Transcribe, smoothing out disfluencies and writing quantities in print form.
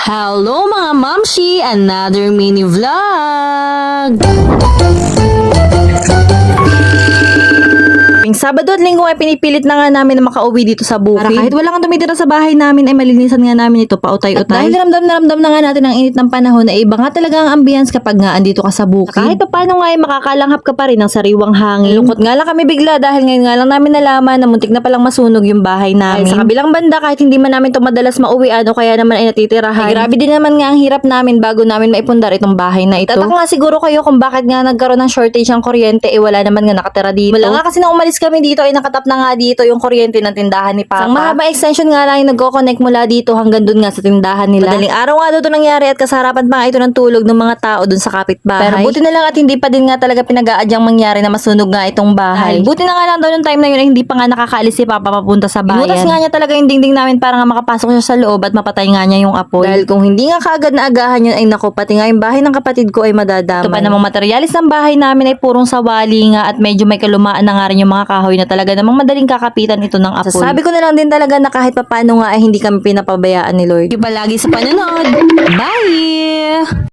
Hello mga mamshi! Another mini vlog! Sabado at linggo ay pinipilit na nga namin na makauwi dito sa bukid. Para kahit wala kang tumitira sa bahay namin ay malinisan nga namin ito pautay-utay. At dahil ramdam na ramdam na nga natin ang init ng panahon ay iba nga talaga ang ambience kapag nga andito ka sa bukid. Kahit pa paano nga ay makakalanghap ka pa rin ng sariwang hangin. Lungkot nga lang kami bigla dahil ngayon nga lang namin nalaman na muntik na palang masunog yung bahay namin. Ay, sa kabilang banda kahit hindi man namin ito madalas mauwian o kaya naman ay natitirahan. Ay, grabe din naman nga ang hirap namin bago namin maipundar itong bahay na ito. Tatak nga siguro kayo kung bakit nga nagkaroon ng shortage ng kuryente wala naman nga nakatira dito. Wala nga kasi nang umalis kami dito ay nakatap na nga dito yung kuryente ng tindahan ni Papa. Ang mahabang extension nga lang yung nagko-connect mula dito hanggang dun nga sa tindahan nila. Madaling araw nga doon nangyari at kasarapan pa nga ito ng tulog ng mga tao dun sa kapitbahay. Pero buti na lang at hindi pa din nga talaga pinag-aadyang mangyari na masunog nga itong bahay. Ay, buti na nga lang daw yung time na yun ay hindi pa nga nakakaalis si Papa papunta sa bayan. Inutas nga niya talaga yung dingding namin para nga makapasok siya sa loob at mapatay nga niya yung apoy. Dahil kung hindi nga kaagad na agahan yun ay naku, pati nga yung bahay ng kapatid ko ay madadamay. Ito pa namang materialis ng bahay namin ay purong sawali nga at medyo may kalumaan na nga rin yung mga kahoy na talaga namang madaling kakapitan ito ng apoy. Sabi ko na lang din talaga na kahit papaano nga ay hindi kami pinapabayaan ni Lord. Yung palagi sa panonood. Bye!